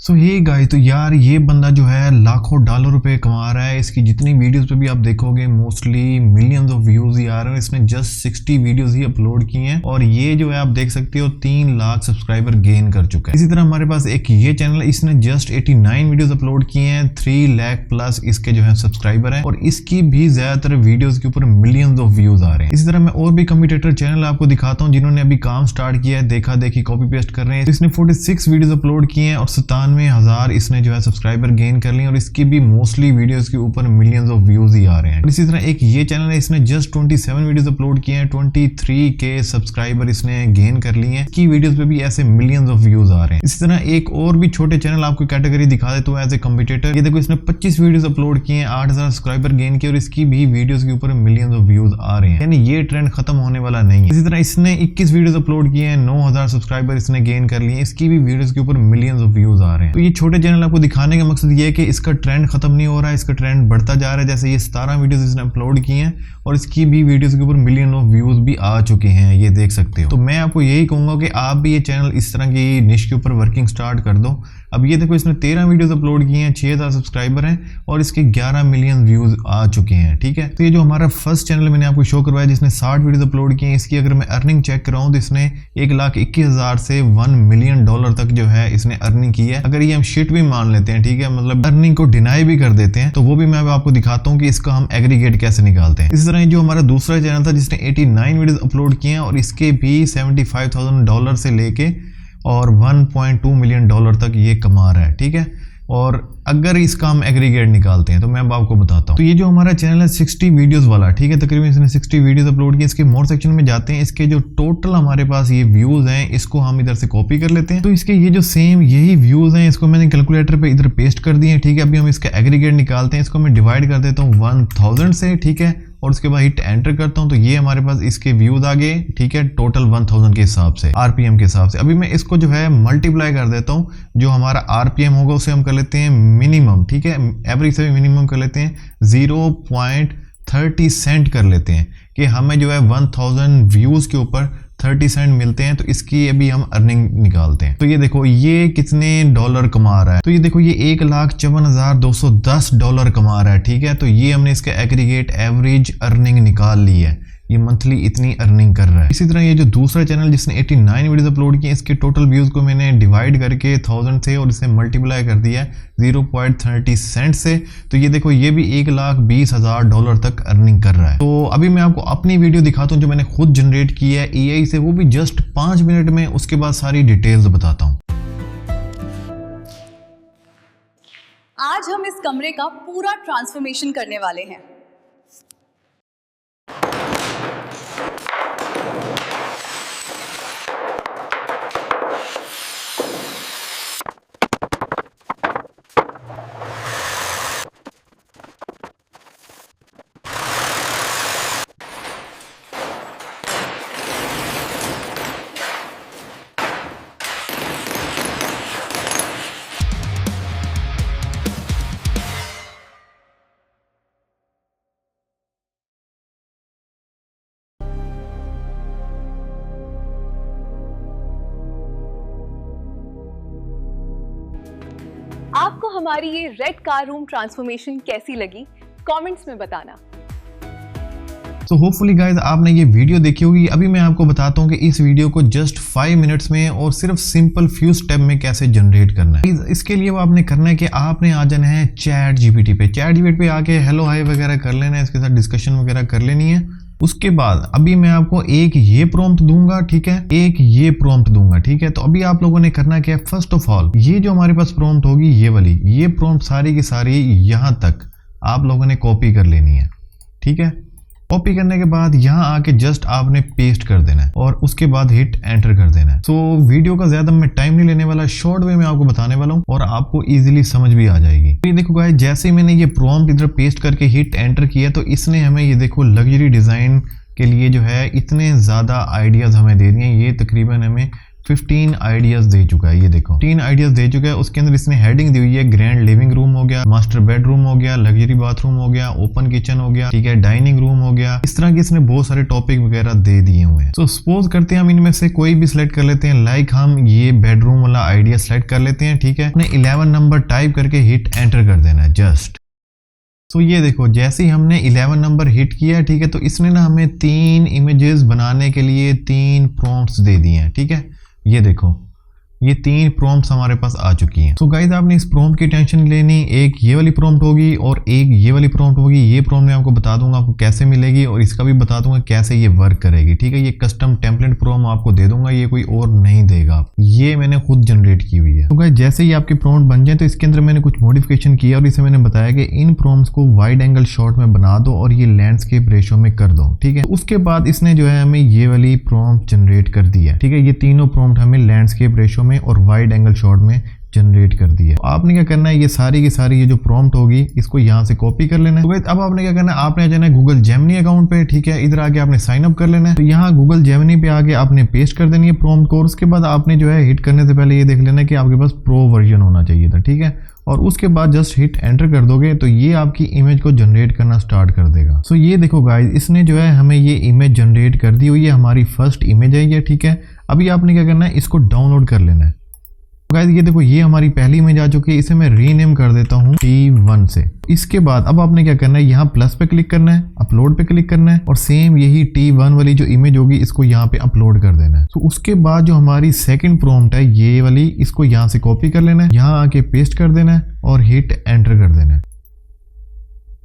सो ये गाइस, तो यार ये बंदा जो है लाखों डॉलर रुपए कमा रहा है। इसकी जितनी वीडियोस पे भी आप देखोगे मोस्टली मिलियंस ऑफ व्यूज ही आ रहे हैं। इसने जस्ट 60 वीडियोस ही अपलोड की हैं और ये जो है आप देख सकते हो 3 लाख सब्सक्राइबर गेन कर चुका है। इसी तरह हमारे पास एक ये चैनल है, इसने जस्ट 89 वीडियोस अपलोड किए हैं, 3 लाख प्लस इसके जो है सब्सक्राइबर हैं और इसकी भी ज्यादातर वीडियोस के ऊपर मिलियंस ऑफ व्यूज आ रहे हैं। इसी तरह मैं और भी कम्पिटिटर चैनल आपको दिखाता हूँ जिन्होंने अभी काम स्टार्ट किया है, देखा देखी कॉपी पेस्ट कर रहे हैं। इसने 46 वीडियोस अपलोड किए हैं और 97,000 इसने जो है सब्सक्राइबर गेन कर लिए और इसकी भी मोस्टली वीडियोस के ऊपर मिलियंस ऑफ व्यूज ही आ रहे हैं। इसी तरह एक ये चैनल है, इसने जस्ट 27 वीडियोस अपलोड किए हैं, 23 के सब्सक्राइबर इसने गेन कर लिए हैं। इसकी वीडियोस पे भी ऐसे मिलियंस ऑफ व्यूज आ रहे हैं। इसी तरह एक और भी छोटे चैनल आपको कैटेगरी दिखा देता हूं एज ए कम्पिटिटर। ये देखो, इसने 25 वीडियोस अपलोड किए हैं, 8,000 सब्सक्राइबर गेन किए और इसकी भी वीडियोस के ऊपर मिलियंस ऑफ व्यूज आ रहे हैं। यानी ये ट्रेंड खत्म होने वाला नहीं है। इसी तरह इसने 21 वीडियोस अपलोड किए हैं, 9,000 सब्सक्राइबर इसने गेन कर लिए, इसकी भी वीडियोस के ऊपर मिलियंस ऑफ व्यूज आ रहे हैं। तो ये छोटे चैनल आपको दिखाने का मकसद ये है कि इसका ट्रेंड खत्म नहीं हो रहा है, इसका ट्रेंड बढ़ता जा रहा है। जैसे ये 17 वीडियोस इसने अपलोड किए हैं और इसकी भी वीडियोस के ऊपर मिलियन ऑफ व्यूज भी आ चुके हैं, ये देख सकते हो। तो मैं आपको यही कहूंगा कि आप भी ये चैनल इस तरह की निश के ऊपर वर्किंग स्टार्ट कर दो। अब ये देखो, इसने 13 वीडियोस अपलोड किए हैं, 6,000 सब्सक्राइबर हैं और इसके 11 मिलियन व्यूज आ चुके हैं। ठीक है, तो ये जो हमारा फर्स्ट चैनल मैंने आपको शो करवाया जिसने 60 वीडियोस अपलोड किए हैं, इसकी अगर मैं अर्निंग चेक कराऊं तो इसने 1,21,000 से $1 मिलियन तक जो है इसने अर्निंग की है। अगर ये हम शिट भी मान लेते हैं, ठीक है, मतलब अर्निंग को डिनाई भी कर देते हैं, तो वो भी मैं आपको दिखाता हूँ कि इसका हम एग्रीगेट कैसे निकालते हैं। इसी तरह जो हमारा दूसरा चैनल था जिसने 89 वीडियोस अपलोड किए हैं और इसके भी $75,000 से लेके और $1.2 मिलियन तक ये कमा रहा है। ठीक है, और अगर इसका हम एग्रीगेट निकालते हैं तो मैं अब आपको बताता हूँ। तो ये जो हमारा चैनल है 60 वीडियोस वाला, ठीक है, तकरीबन इसने 60 वीडियोस अपलोड किए। इसके मोर सेक्शन में जाते हैं, इसके जो टोटल हमारे पास ये व्यूज हैं इसको हम इधर से कॉपी कर लेते हैं। तो इसके ये जो सेम यही व्यूज हैं इसको मैंने कैलकुलेटर पे इधर पेस्ट कर दिए हैं। ठीक है, अभी हम इसका एग्रीगेट निकालते हैं। इसको मैं डिवाइड कर देता हूँ 1000 से, ठीक है, और उसके बाद हिट एंटर करता हूं तो ये हमारे पास इसके व्यूज आ गए। ठीक है, टोटल 1000 के हिसाब से, आरपीएम के हिसाब से। अभी मैं इसको जो है मल्टीप्लाई कर देता हूं, जो हमारा आरपीएम होगा उसे हम कर लेते हैं मिनिमम। ठीक है, एवरेज से मिनिमम कर लेते हैं 0.30 सेंट कर लेते हैं कि हमें जो है 1000 व्यूज के ऊपर 30 सेंट मिलते हैं। तो इसकी अभी हम अर्निंग निकालते हैं। तो ये देखो ये कितने डॉलर कमा रहा है। तो ये देखो ये $1,54,210 कमा रहा है। ठीक है, तो ये हमने इसका एग्रीगेट एवरेज अर्निंग निकाल ली है, ये मंथली इतनी अर्निंग कर रहा है। इसी तरह ये जो दूसरा चैनल जिसने 89 वीडियोस अपलोड किए, इसके टोटल व्यूज को मैंने डिवाइड करके 1000 से और इसे मल्टीप्लाई कर दिया है 0.30 सेंट से। तो ये देखो ये भी $1,20,000 तक अर्निंग कर रहा है। तो अभी मैं आपको अपनी वीडियो दिखाता हूँ जो मैंने खुद जनरेट की है AI से, वो भी जस्ट 5 मिनट में, उसके बाद सारी डिटेल्स बताता हूँ। आज हम इस कमरे का पूरा ट्रांसफॉर्मेशन करने वाले हैं। आपको हमारी ये रेड कार रूम ट्रांसफॉर्मेशन कैसी लगी, कमेंट्स में बताना। तो होपफुली गाइज आपने ये वीडियो देखी होगी। अभी मैं आपको बताता हूँ कि इस वीडियो को जस्ट 5 मिनट्स में और सिर्फ सिंपल फ्यू स्टेप में कैसे जनरेट करना है। इसके लिए वो आपने करना है कि आपने आ जाना है चैट जीपीटी पे। चैट जीपीटी पे आके हेलो हाय वगैरह कर लेना है, इसके साथ डिस्कशन वगैरह कर लेनी है। उसके बाद अभी मैं आपको एक ये प्रॉम्प्ट दूंगा, ठीक है, एक ये प्रॉम्प्ट दूंगा। ठीक है, तो अभी आप लोगों ने करना क्या है, फर्स्ट ऑफ ऑल ये जो हमारे पास प्रॉम्प्ट होगी ये वाली, ये प्रॉम्प्ट सारी की सारी यहां तक आप लोगों ने कॉपी कर लेनी है। ठीक है, कॉपी करने के बाद यहाँ आके जस्ट आपने पेस्ट कर देना है और उसके बाद हिट एंटर कर देना है। तो वीडियो का ज्यादा मैं टाइम नहीं लेने वाला, शॉर्ट वे में आपको बताने वाला हूँ और आपको इजीली समझ भी आ जाएगी। तो ये देखो गाइस, जैसे ही मैंने ये प्रॉम्प्ट इधर पेस्ट करके हिट एंटर किया तो इसने हमें ये देखो लग्जरी डिजाइन के लिए जो है इतने ज्यादा आइडियाज हमें दे दिए। ये तकरीबन हमें 15 आइडियाज दे चुका है। ये देखो 3 आइडियाज दे चुका है। उसके अंदर इसने हेडिंग दी हुई है ग्रैंड लिविंग रूम हो गया, मास्टर बेडरूम हो गया, लग्जरी बाथरूम हो गया, ओपन किचन हो गया, ठीक है, डाइनिंग रूम हो गया। इस तरह के इसने बहुत सारे टॉपिक वगैरह दे दिए हुए हैं। तो सपोज करते हैं हम इनमें से कोई भी सिलेक्ट कर लेते हैं। लाइक हम ये बेडरूम वाला आइडिया सिलेक्ट कर लेते हैं, ठीक है। अपने 11 नंबर टाइप करके हिट एंटर कर देना है जस्ट। तो ये देखो जैसे ही हमने 11 नंबर हिट किया, ठीक है, तो इसने ना हमें 3 इमेजेस बनाने के लिए 3 प्रॉम्प्ट्स दे दिए हैं, ठीक है। ये देखो ये 3 प्रॉम्प्ट्स हमारे पास आ चुकी हैं। तो गाइस आपने इस प्रॉम्प्ट की टेंशन नहीं लेनी। एक ये वाली प्रॉम्प्ट होगी और एक ये वाली प्रॉम्प्ट होगी। ये प्रॉम्प्ट मैं आपको बता दूंगा आपको कैसे मिलेगी और इसका भी बता दूंगा कैसे ये वर्क करेगी, ठीक है। ये कस्टम टेम्पलेट प्रॉम्प्ट आपको दे दूंगा, ये कोई और नहीं देगा, ये मैंने खुद जनरेट की हुई है। तो गाइस जैसे ही आपके प्रॉम्प्ट बन जाए तो इसके अंदर मैंने कुछ मॉडिफिकेशन किया और इसे मैंने बताया कि इन प्रॉम्प्ट्स को वाइड एंगल शॉट में बना दो और ये लैंडस्केप रेशो में कर दो, ठीक है। उसके बाद इसने जो है हमें ये वाली प्रॉम्प्ट जनरेट कर दी है, ठीक है। ये तीनों प्रॉम्प्ट हमें लैंडस्केप रेशो में और वाइड एंगल शॉट में जनरेट कर दी है। तो आपने क्या करना है, ये सारी की सारी ये जो प्रॉम्प्ट होगी इसको यहाँ से कॉपी कर लेना है। तो अब आपने क्या करना है, आपने जाना है गूगल जेमिनी अकाउंट पे, ठीक है। इधर आके आपने साइन अप कर लेना है। तो यहाँ गूगल जेमिनी पे आके आपने पेस्ट कर देनी है प्रॉम्प्ट को और उसके बाद आपने जो है हिट करने से पहले ये देख लेना है कि आपके पास प्रो वर्जन होना चाहिए था, ठीक है। और उसके बाद जस्ट हिट एंटर कर दोगे तो ये आपकी इमेज को जनरेट करना स्टार्ट कर देगा। सो ये देखो गाइस इसने जो है हमें ये इमेज जनरेट कर दी हुई है, हमारी फर्स्ट इमेज है ये, ठीक है। अभी आपने क्या करना है, इसको डाउनलोड कर लेना है। गाइस ये देखो ये हमारी पहली इमेज आ चुकी है, इसे मैं रीनेम कर देता हूँ T1 से। इसके बाद अब आपने क्या करना है, यहाँ प्लस पे क्लिक करना है, अपलोड पे क्लिक करना है और सेम यही T1 वाली जो इमेज होगी इसको यहाँ पे अपलोड कर देना है। तो उसके बाद जो हमारी सेकंड प्रॉम्प्ट है ये वाली, इसको यहाँ से कॉपी कर लेना है, यहाँ आके पेस्ट कर देना है और हिट एंटर कर देना है।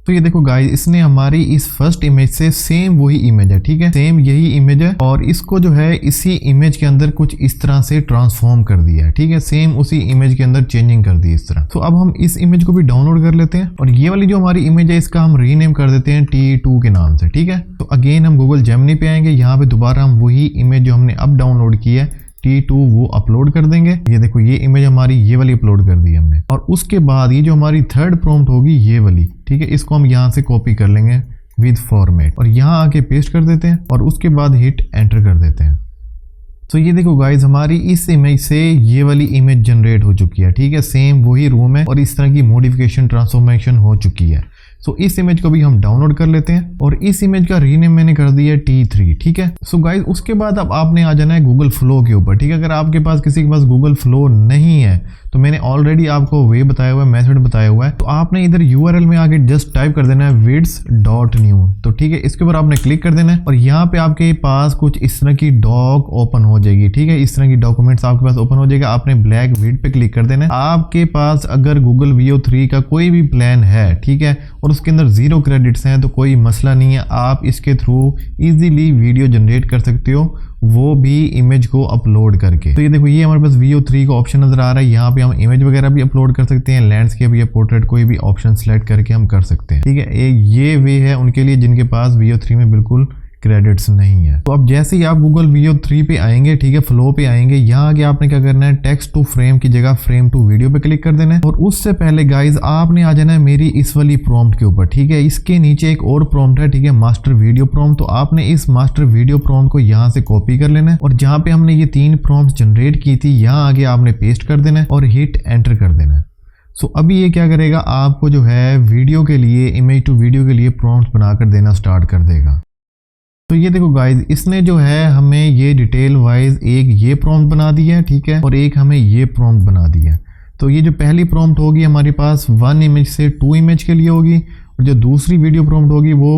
तो ये देखो गाइस इसने हमारी इस फर्स्ट इमेज से सेम वही इमेज है, ठीक है, सेम यही इमेज है और इसको जो है इसी इमेज के अंदर कुछ इस तरह से ट्रांसफॉर्म कर दिया है, ठीक है। सेम उसी इमेज के अंदर चेंजिंग कर दी इस तरह। तो अब हम इस इमेज को भी डाउनलोड कर लेते हैं और ये वाली जो हमारी इमेज है इसका हम रीनेम कर देते हैं T2 के नाम से, ठीक है। तो अगेन हम गूगल जेमिनी पे आएंगे, यहाँ पे दोबारा हम वही इमेज जो हमने अब डाउनलोड की है T2 वो अपलोड कर देंगे। ये देखो ये इमेज हमारी ये वाली अपलोड कर दी हमने और उसके बाद ये जो हमारी थर्ड प्रॉम्प्ट होगी ये वाली, ठीक है, इसको हम यहाँ से कॉपी कर लेंगे विद फॉर्मेट और यहाँ आके पेस्ट कर देते हैं और उसके बाद हिट एंटर कर देते हैं। तो ये देखो गाइज हमारी इस इमेज से ये वाली इमेज जनरेट हो चुकी है, ठीक है। सेम वही रूम है और इस तरह की मॉडिफिकेशन ट्रांसफॉर्मेशन हो चुकी है। सो इस इमेज को भी हम डाउनलोड कर लेते हैं और इस इमेज का रीनेम मैंने कर दिया T3, ठीक है। सो गाइज उसके बाद अब आपने आ जाना है गूगल फ्लो के ऊपर, ठीक है। अगर आपके पास किसी के पास गूगल फ्लो नहीं है तो मैंने ऑलरेडी आपको वे बताया हुआ है, मेथड बताया हुआ है। तो आपने इधर URL में आके जस्ट टाइप कर देना है vids.new, तो ठीक है, इसके ऊपर आपने क्लिक कर देना है और यहाँ पे आपके पास कुछ इस तरह की डॉक ओपन हो जाएगी, ठीक है। इस तरह की डॉक्यूमेंट्स आपके पास ओपन हो जाएगा। आपने ब्लैक विड पे क्लिक कर देना है। आपके पास अगर गूगल VO3 का कोई भी प्लान है, ठीक है, और उसके अंदर 0 क्रेडिट्स हैं तो कोई मसला नहीं है, आप इसके थ्रू इजीली वीडियो जनरेट कर सकते हो, वो भी इमेज को अपलोड करके। तो ये देखो ये हमारे पास VO3 का ऑप्शन नजर आ रहा है, यहाँ पे हम इमेज वगैरह भी अपलोड कर सकते हैं, लैंडस्केप या पोर्ट्रेट कोई भी ऑप्शन सेलेक्ट करके हम कर सकते हैं, ठीक है। एक ये वे है उनके लिए जिनके पास VO3 में बिल्कुल क्रेडिट्स नहीं है। तो अब जैसे ही आप गूगल VO3 पे आएंगे, ठीक है, फ्लो पे आएंगे, यहाँ आगे आपने क्या करना है, टेक्स्ट टू फ्रेम की जगह फ्रेम टू वीडियो पे क्लिक कर देना है और उससे पहले गाइज आपने आ जाना है मेरी इस वाली प्रॉम्प्ट के ऊपर, ठीक है। इसके नीचे एक और प्रॉम्प्ट है, ठीक है, मास्टर वीडियो प्रॉम्प्ट। तो आपने इस मास्टर वीडियो प्रॉम्प्ट को यहाँ से कॉपी कर लेना है और जहाँ पे हमने ये 3 प्रॉम्प्ट जनरेट की थी यहाँ आगे आपने पेस्ट कर देना है और हिट एंटर कर देना है। सो अभी ये क्या करेगा, आपको जो है वीडियो के लिए, इमेज टू वीडियो के लिए प्रॉम्प्ट बनाकर देना स्टार्ट कर देगा। तो ये देखो गाइज इसने जो है हमें ये डिटेल वाइज एक ये प्रॉम्प्ट बना दिया है, ठीक है, और एक हमें ये प्रॉम्प्ट बना दिया है। तो ये जो पहली प्रॉम्प्ट होगी हमारे पास 1 इमेज से 2 इमेज के लिए होगी और जो दूसरी वीडियो प्रॉम्प्ट होगी वो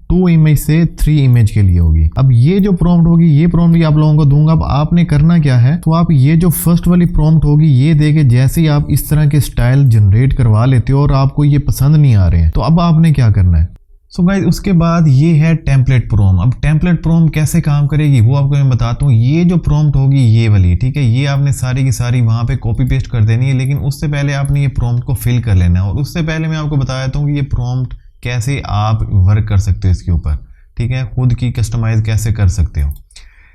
2 इमेज से 3 इमेज के लिए होगी। अब ये जो प्रॉम्प्ट होगी ये प्रॉम्प्ट भी आप लोगों को दूंगा। अब आपने करना क्या है, तो आप ये जो फर्स्ट वाली प्रॉम्प्ट होगी ये देके जैसे ही आप इस तरह के स्टाइल जनरेट करवा लेते हो और आपको ये पसंद नहीं आ रहे हैं तो अब आपने क्या करना है। सो गाइस उसके बाद ये है टेम्पलेट प्रॉम्प्ट। अब टेम्पलेट प्रॉम्प्ट कैसे काम करेगी वो आपको मैं बताता हूँ। ये जो प्रॉम्प्ट होगी ये वाली, ठीक है, ये आपने सारी की सारी वहाँ पे कॉपी पेस्ट कर देनी है, लेकिन उससे पहले आपने ये प्रॉम्प्ट को फिल कर लेना है। और उससे पहले मैं आपको बता देता हूँ कि ये प्रॉम्प्ट कैसे आप वर्क कर सकते हो इसके ऊपर, ठीक है, खुद की कस्टमाइज कैसे कर सकते हो।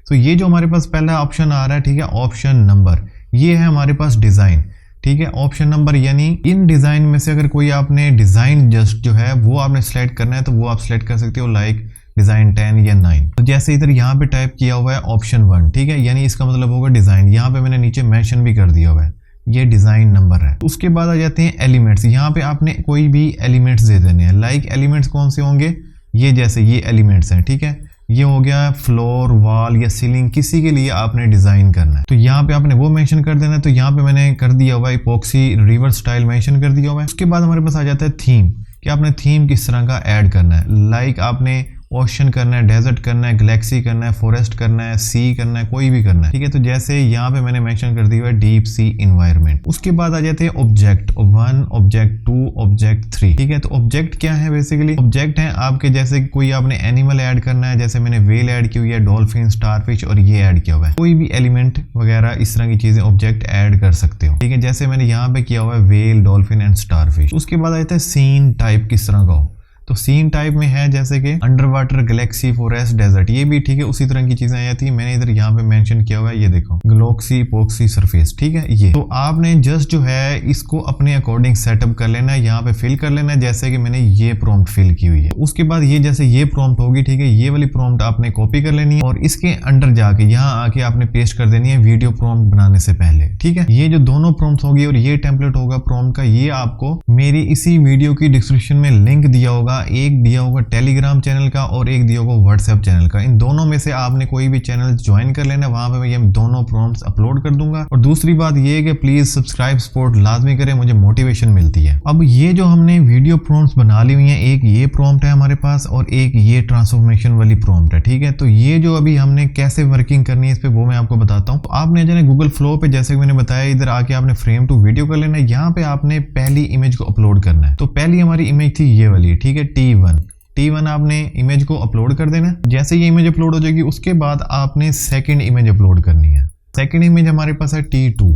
तो ये जो हमारे पास पहला ऑप्शन आ रहा है, ठीक है, ऑप्शन नंबर, ये है हमारे पास डिज़ाइन, ठीक है। ऑप्शन नंबर यानी इन डिज़ाइन में से अगर कोई आपने डिज़ाइन जस्ट जो है वो आपने सेलेक्ट करना है तो वो आप सेलेक्ट कर सकते हो। लाइक डिजाइन 10 या 9। तो जैसे इधर यहाँ पे टाइप किया हुआ है ऑप्शन 1, ठीक है, यानी इसका मतलब होगा डिजाइन। यहाँ पे मैंने नीचे मेंशन भी कर दिया हुआ है, ये डिजाइन नंबर है। उसके बाद आ जाते हैं एलिमेंट्स। यहाँ पे आपने कोई भी एलिमेंट्स दे देने हैं। लाइक एलिमेंट्स कौन से होंगे, ये जैसे ये एलिमेंट्स हैं, ठीक है, ये हो गया फ्लोर, वॉल या सीलिंग, किसी के लिए आपने डिजाइन करना है तो यहाँ पे आपने वो मेंशन कर देना है। तो यहाँ पे मैंने कर दिया हुआ है इपॉक्सी रिवर स्टाइल मेंशन कर दिया हुआ है। उसके बाद हमारे पास आ जाता है थीम, कि आपने थीम किस तरह का ऐड करना है। लाइक आपने ओशन करना है, डेजर्ट करना है, गैलेक्सी करना है, फॉरेस्ट करना है, सी करना है, कोई भी करना है, ठीक है। तो जैसे यहाँ पे मैंने मेंशन कर दिया है डीप सी इन्वायरमेंट। उसके बाद आ जाते हैं ऑब्जेक्ट 1, ऑब्जेक्ट 2, ऑब्जेक्ट 3, ठीक है। तो ऑब्जेक्ट क्या है, बेसिकली ऑब्जेक्ट है आपके, जैसे कोई आपने एनिमल ऐड करना है, जैसे मैंने वेल ऐड की हुई है, डॉल्फिन, स्टारफिश और ये ऐड किया हुआ है। कोई भी एलिमेंट वगैरह इस तरह की चीजें ऑब्जेक्ट ऐड कर सकते हो, ठीक है। जैसे मैंने यहाँ पे किया हुआ है वेल, डॉल्फिन एंड स्टारफिश। उसके बाद आ जाता है सीन टाइप, किस तरह का हो। तो सीन टाइप में है जैसे कि underwater, galaxy, forest, desert, ये भी ठीक है, उसी तरह की चीजें आ जाती है। मैंने इधर यहाँ पे मेंशन किया हुआ है, ये देखो ग्लोक्सी, इपॉक्सी सरफेस, ठीक है। ये तो आपने जस्ट जो है इसको अपने अकॉर्डिंग सेटअप कर लेना है, यहाँ पे फिल कर लेना है, जैसे कि मैंने ये प्रॉम्प्ट फिल की हुई है। उसके बाद ये जैसे ये प्रॉम्प्ट होगी, ठीक है, ये वाली प्रॉम्प्ट आपने कॉपी कर लेनी है और इसके अंडर जाके यहाँ आके आपने पेस्ट कर देनी है वीडियो प्रॉम्प्ट बनाने से पहले, ठीक है। ये जो दोनों प्रॉम्प्ट होगी और ये टेम्पलेट होगा प्रॉम्प्ट का, ये आपको मेरी इसी वीडियो की डिस्क्रिप्शन में लिंक दिया होगा। एक दिया होगा टेलीग्राम चैनल का और एक दिया होगा व्हाट्सएप चैनल का। इन दोनों में से आपने कोई भी चैनल ज्वाइन कर लेना, वहां पे मैं ये दोनों प्रॉम्प्ट्स अपलोड कर दूंगा। और दूसरी बात ये है कि प्लीज सब्सक्राइब सपोर्ट लाजमी करें, मुझे मोटिवेशन मिलती है। अब ये जो हमने वीडियो प्रॉम्प्ट्स बना ली हुई है, एक ये प्रॉम्प्ट है हमारे पास और एक ये ट्रांसफॉर्मेशन वाली प्रॉम्प्ट है, ठीक है। तो ये जो अभी हमने कैसे वर्किंग करनी है इस पे वो मैं आपको बताता हूँ। तो आपने जो है गूगल फ्लो पे, जैसे मैंने बताया, इधर आके आपने फ्रेम टू वीडियो कर लेना है। यहाँ पे आपने पहली इमेज को अपलोड करना है। तो पहली हमारी इमेज थी ये वाली, ठीक है, T1 आपने इमेज को अपलोड कर देना है। जैसे ये इमेज अपलोड हो जाएगी उसके बाद आपने सेकंड इमेज अपलोड करनी है। सेकंड इमेज हमारे पास है T2,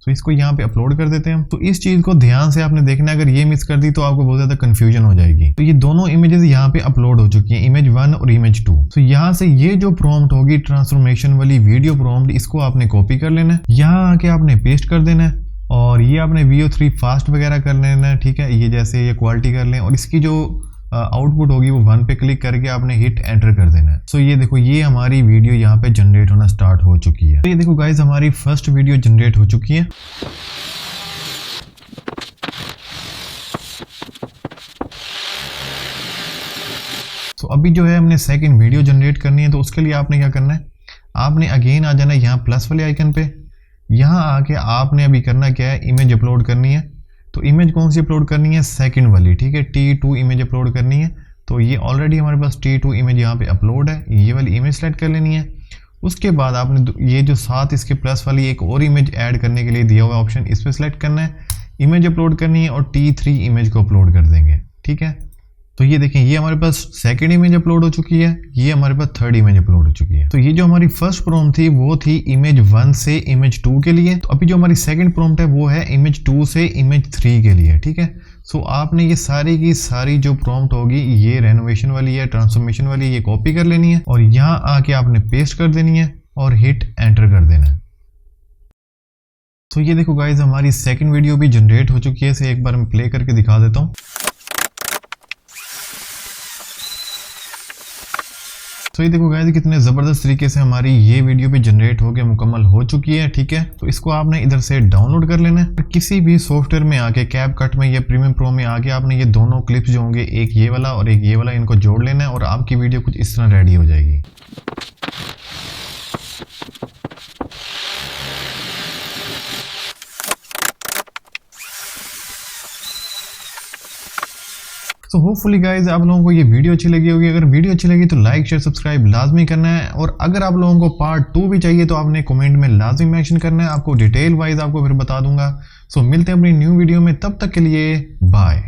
तो इसको यहाँ पे अपलोड कर देते हैं हम। तो इस चीज को ध्यान से आपने देखना है, अगर ये मिस कर दी तो आपको बहुत ज्यादा कंफ्यूजन हो जाएगी। तो ये दोनों इमेजेस यहाँ पे अपलोड हो चुकी हैं, इमेज 1 और इमेज 2। तो यहाँ से ये जो प्रॉम्प्ट होगी ट्रांसफॉर्मेशन वाली वीडियो प्रॉम्प्ट, इसको आपने कॉपी कर लेना है, यहाँ आके आपने पेस्ट कर देना है और ये आपने VO3 फास्ट वगैरह कर लेना है, ठीक है। ये जैसे ये क्वालिटी कर लें और इसकी जो आउटपुट होगी वो 1 पे क्लिक करके आपने हिट एंटर कर देना है। सो ये देखो ये हमारी वीडियो यहाँ पे जनरेट होना स्टार्ट हो चुकी है। तो ये देखो गाइज हमारी फर्स्ट वीडियो जनरेट हो चुकी है। तो अभी जो है हमने सेकंड वीडियो जनरेट करनी है। तो उसके लिए आपने क्या करना है, आपने अगेन आ जाना है यहाँ प्लस वाले आइकन पे। यहाँ आके आपने अभी करना क्या है, इमेज अपलोड करनी है। तो इमेज कौन सी अपलोड करनी है, सेकंड वाली, ठीक है, T2 इमेज अपलोड करनी है। तो ये ऑलरेडी हमारे पास T2 इमेज यहाँ पे अपलोड है, ये वाली इमेज सेलेक्ट कर लेनी है। उसके बाद आपने ये जो साथ इसके प्लस वाली एक और इमेज ऐड करने के लिए दिया हुआ ऑप्शन, इस पर सिलेक्ट करना है, इमेज अपलोड करनी है और T3 इमेज को अपलोड कर देंगे, ठीक है। तो ये देखें ये हमारे पास सेकंड इमेज अपलोड हो चुकी है, ये हमारे पास थर्ड इमेज अपलोड हो चुकी है। तो ये जो हमारी फर्स्ट प्रॉम्प्ट थी वो थी इमेज 1 से इमेज 2 के लिए। तो अभी जो हमारी सेकंड प्रॉम्प्ट है वो है इमेज 2 से इमेज 3 के लिए, ठीक है। सो आपने ये सारी की सारी जो प्रॉम्प्ट होगी, ये रेनोवेशन वाली है, ट्रांसफॉर्मेशन वाली है, ये कॉपी कर लेनी है और यहाँ आके आपने पेस्ट कर देनी है और हिट एंटर कर देना है। तो ये देखो गाइज हमारी सेकंड वीडियो भी जनरेट हो चुकी है। इसे एक बार मैं प्ले करके दिखा देता हूँ। तो ये देखो गाइस कितने ज़बरदस्त तरीके से हमारी ये वीडियो भी जनरेट होकर मुकम्मल हो चुकी है, ठीक है। तो इसको आपने इधर से डाउनलोड कर लेना है। किसी भी सॉफ्टवेयर में आके कैपकट में या प्रीमियम प्रो में आके आपने ये दोनों क्लिप्स जो होंगे, एक ये वाला और एक ये वाला, इनको जोड़ लेना है और आपकी वीडियो कुछ इस तरह रेडी हो जाएगी। तो होपफुली गाइज आप लोगों को ये वीडियो अच्छी लगी होगी। अगर वीडियो अच्छी लगी तो लाइक शेयर सब्सक्राइब लाजमी करना है और अगर आप लोगों को पार्ट 2 भी चाहिए तो आपने कमेंट में लाजमी मेंशन करना है। आपको डिटेल वाइज आपको फिर बता दूंगा। सो मिलते हैं अपनी न्यू वीडियो में, तब तक के लिए बाय।